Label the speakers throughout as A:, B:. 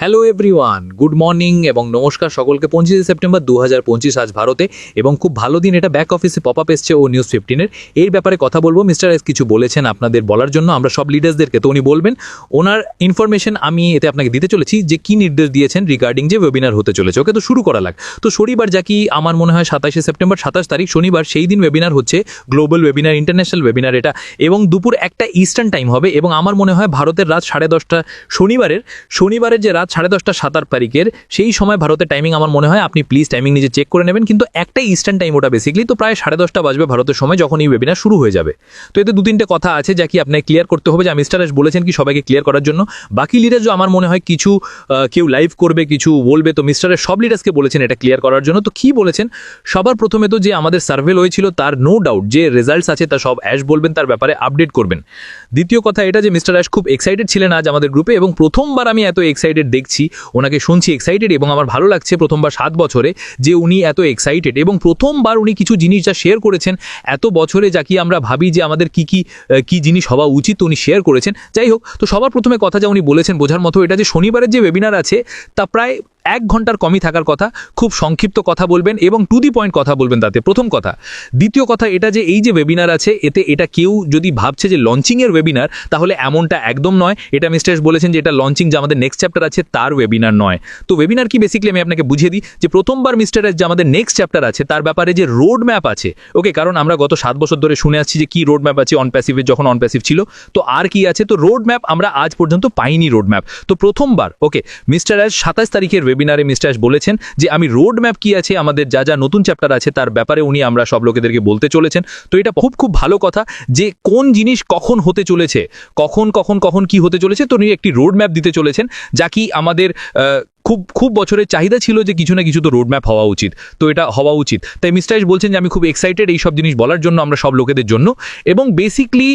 A: Hello everyone, good morning এবং নমস্কার সকলকে। 25 সেপ্টেম্বর 2025 আজ ভারতে, এবং খুব ভালো দিন এটা। ব্যাক অফিসে পপ আপ এসছে ও নিউজ 15-এর এই ব্যাপারে কথা বলবো। মিস্টার এস কিছু বলেছেন আপনাদের বলার জন্য, আমরা সব লিডার্সদেরকে, তো উনি বলবেন ওনার ইনফরমেশন আমি এতে আপনাকে দিতে চলেছি যে কি নির্দেশ দিয়েছেন রিগার্ডিং যে ওয়েবিনার হতে চলেছে। ওকে, তো শুরু করা লাগ। তো শনিবার যা কি আমার মনে হয় 27 সেপ্টেম্বর, 27 তারিখ শনিবার, সেই দিন ওয়েবিনার হচ্ছে, গ্লোবাল ওয়েবিনার, ইন্টারন্যাশনাল ওয়েবিনার এটা, এবং দুপুর 1টা ইস্টার্ন টাইম হবে। এবং আমার মনে হয় ভারতের রাত 10:30, শনিবারের যে রাত 10:30 7 তারিখের সেই সময় ভারতের টাইমিং আমার মনে হয়, আপনি প্লিজ টাইমিং নিজে চেক করে নেবেন, কিন্তু একটা ইস্টার্ন টাইম ওটা বেসিক্যালি, তো প্রায় 10:30 বাজবে ভারতের সময় যখন এই ওয়েবিনার শুরু হয়ে যাবে। তো এতে 2-3টে কথা আছে যা কি আপনাকে ক্লিয়ার করতে হবে, যা মিস্টার এস বলেছেন কি সবাইকে ক্লিয়ার করার জন্য। বাকি লিডার্স আমার মনে হয় কিছু কেউ লাইভ করবে, কিছু বলবে, তো মিস্টার এস সব লিডার্সকে বলেছেন এটা ক্লিয়ার করার জন্য। তো কি বলেছেন, সবার প্রথমে তো যে আমাদের সার্ভে হয়েছিল তার নো ডাউট যে রেজাল্টস আছে তা সব অ্যাশ বলবেন, তার ব্যাপারে আপডেট করবেন। দ্বিতীয় কথা এটা যে মিস্টার অ্যাশ খুব এক্সাইটেড ছিলেন আজ আমাদের গ্রুপে, এবং প্রথমবার আমি এত এক্সাইটেড দেখছি ওনাকে, শুনছি এক্সাইটেড, এবং আমার ভালো লাগছে প্রথমবার 7 বছরে যে উনি এত এক্সাইটেড, এবং প্রথমবার উনি কিছু জিনিস যা শেয়ার করেছেন এত বছরে, যা কি আমরা ভাবি যে আমাদের কি জিনিস হওয়া উচিত, উনি শেয়ার করেছেন। যাই হোক, তো সবার প্রথমে কথা যা উনি বলেছেন বোঝার মতো, এটা যে শনিবারের যে ওয়েবিনার আছে তা প্রায় 1 ঘন্টার কমই থাকার কথা, খুব সংক্ষিপ্ত কথা বলবেন এবং টু দি পয়েন্ট কথা বলবেন, তাতে প্রথম কথা। দ্বিতীয় কথা এটা যে এই যে ওয়েবিনার আছে এতে এটা কেউ যদি ভাবছে যে লঞ্চিংয়ের ওয়েবিনার, তাহলে এমনটা একদম নয়। এটা মিস্টার এস বলেছেন যে এটা লঞ্চিং, যে আমাদের নেক্সট চ্যাপ্টার আছে তার ওয়েবিনার নয়। তো ওয়েবিনার কি বেসিক্যালি আমি আপনাকে বুঝিয়ে দিই, যে প্রথমবার মিস্টার এস যে আমাদের নেক্সট চ্যাপ্টার আছে তার ব্যাপারে যে রোড ম্যাপ আছে, ওকে, কারণ আমরা গত 7 বছর ধরে শুনে আসছি যে কি রোড ম্যাপ আছে অন প্যাসিভের, যখন অন প্যাসিভ ছিল, তো আর কি আছে, তো রোড ম্যাপ আমরা আজ পর্যন্ত পাইনি রোড ম্যাপ। তো প্রথমবার, ওকে, মিস্টার এস 27 তারিখের ওয়েবিনারে মিস্টার এস বলেছেন যে আমি রোড ম্যাপ কি আছে, আমাদের যা যা নতুন চ্যাপ্টার আছে তার ব্যাপারে উনি আমরা সব লোকেদেরকে বলতে চলেছেন। তো এটা খুব ভালো কথা যে কোন জিনিস কখন হতে চলেছে, কখন কি হতে চলেছে, তো উনি একটি রোড ম্যাপ দিতে চলেছেন, যা কি আমাদের খুব বছরের চাহিদা ছিল যে কিছু না কিছু তো রোড ম্যাপ হওয়া উচিত, তো এটা হওয়া উচিত। তাই মিস্টার এস বলছেন যে আমি খুব এক্সাইটেড এই সব জিনিস বলার জন্য আমরা সব লোকেদের জন্য। এবং বেসিকলি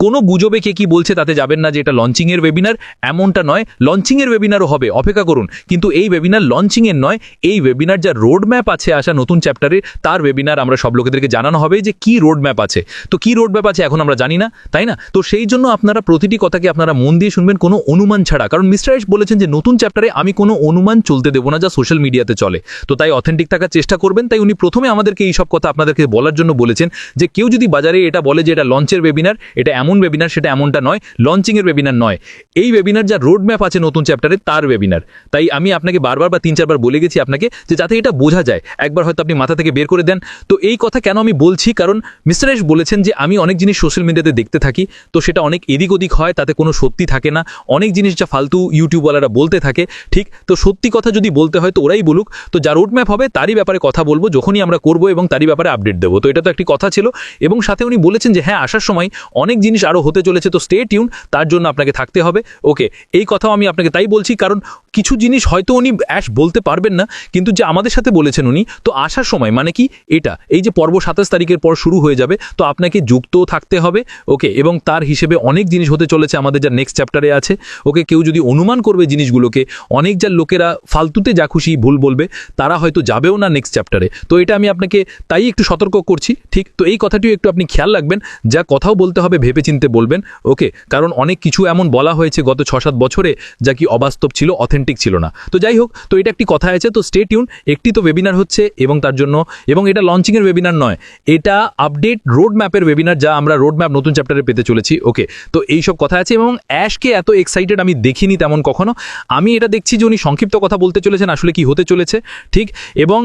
A: কোনো গুজবে কে কি বলছে তাতে যাবেন না যে এটা লঞ্চিংয়ের ওয়েবিনার, এমনটা নয়। লঞ্চিংয়ের ওয়েবিনারও হবে, অপেক্ষা করুন, কিন্তু এই ওয়েবিনার লঞ্চিংয়ের নয়। এই ওয়েবিনার যা রোড ম্যাপ আছে আসা নতুন চ্যাপ্টারে, তার ওয়েবিনার আমরা সব লোকেদেরকে জানানো হবে যে কি রোড ম্যাপ আছে। তো কি রোড ম্যাপ আছে এখন আমরা জানি না, তাই না? তো সেই জন্য আপনারা প্রতিটি কথাকে আপনারা মন দিয়ে শুনবেন, কোনো অনুমান ছাড়া, কারণ মিস্টার এস বলেছেন যে নতুন চ্যাপ্টারে আমি কোনো অনুমান চলতে দেবো না যা সোশ্যাল মিডিয়াতে চলে। তো তাই অথেন্টিক থাকার চেষ্টা করবেন। তাই উনি প্রথমে আমাদেরকে এই সব কথা আপনাদেরকে বলার জন্য বলেছেন যে কেউ যদি বাজারে এটা বলে যে এটা লঞ্চের ওয়েবিনার, এটা এমন ওয়েবিনার, সেটা এমনটা নয়, লঞ্চিংয়ের ওয়েবিনার নয়। এই ওয়েবিনার যা রোড ম্যাপ আছে নতুন চ্যাপ্টারে তার ওয়েবিনার। তাই আমি আপনাকে বারবার বা 3-4 বার বলে গেছি আপনাকে, যে যাতে এটা বোঝা যায়, একবার হয়তো আপনি মাথা থেকে বের করে দেন। তো এই কথা কেন আমি বলছি, কারণ মিস্টার এস বলেছেন যে আমি অনেক জিনিস সোশ্যাল মিডিয়াতে দেখতে থাকি, তো সেটা অনেক এদিক ওদিক হয়, তাতে কোনো সত্যি থাকে না। অনেক জিনিস যা ফালতু ইউটিউবওয়ালারা বলতে থাকে, ঠিক, তো সত্যি কথা যদি বলতে হয় তো ওরাই বলুক। তো যা রোড ম্যাপ হবে তারই ব্যাপারে কথা বলবো যখনই আমরা করব, এবং তারই ব্যাপারে আপডেট দেবো। তো এটা তো একটি কথা ছিল। এবং সাথে উনি বলেছেন যে হ্যাঁ, আসার সময় অনেক জিনিস আরও হতে চলেছে, তো স্টে টিউন, তার জন্য আপনাকে থাকতে হবে। ওকে, এই কথাও আমি আপনাকে তাই বলছি, কারণ কিছু জিনিস হয়তো উনি অ্যাশ বলতে পারবেন না, কিন্তু যে আমাদের সাথে বলেছেন উনি, তো আসার সময় মানে কি এটা, এই যে পর্ব 27 তারিখের পর শুরু হয়ে যাবে, তো আপনাকে যুক্তও থাকতে হবে। ওকে, এবং তার হিসেবে অনেক জিনিস হতে চলেছে আমাদের যা নেক্সট চ্যাপ্টারে আছে। ওকে, কেউ যদি অনুমান করবে জিনিসগুলোকে, অনেক যা লোকেরা ফালতুতে যা খুশি ভুল বলবে, তারা হয়তো যাবেও না নেক্সট চ্যাপ্টারে। তো এটা আমি আপনাকে তাই একটু সতর্ক করছি, ঠিক। তো এই কথাটিও একটু আপনি খেয়াল রাখবেন, যা কথাও বলতে হবে ভেবে চিন্তে বলবেন। ওকে, কারণ অনেক কিছু এমন বলা হয়েছে গত 6-7 বছরে যা কি অবাস্তব ছিল, অথেন্টিক ছিল না। তো যাই হোক, তো এটা একটি কথা আছে। তো স্টে টিউন, একটি তো ওয়েবিনার হচ্ছে এবং তার জন্য, এবং এটা লঞ্চিংয়ের ওয়েবিনার নয়, এটা আপডেট রোড ম্যাপের ওয়েবিনার, যা আমরা রোড ম্যাপ নতুন চ্যাপ্টারে পেতে চলেছি। ওকে, তো এই সব কথা আছে। এবং অ্যাশকে এত এক্সাইটেড আমি দেখিনি তেমন কখনো। আমি এটা দেখছি যে উনি সংক্ষিপ্ত কথা বলতে চলেছেন আসলে কি হতে চলেছে, ঠিক। এবং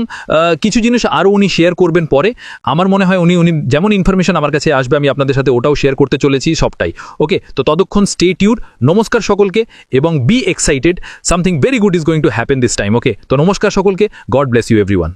A: কিছু জিনিস আরও উনি শেয়ার করবেন পরে। আমার মনে হয় উনি যেমন ইনফরমেশন আমার কাছে আসবে আমি আপনাদের সাথে ওটাও শেয়ার করতে চলেছি সবটাই। ওকে, তো ততক্ষণ স্টে টিউন। নমস্কার সকলকে, এবং be excited, something very good is going to happen this time. Okay, তো নমস্কার সকলকে, গড ব্লেস ইউ এভরিওয়ান।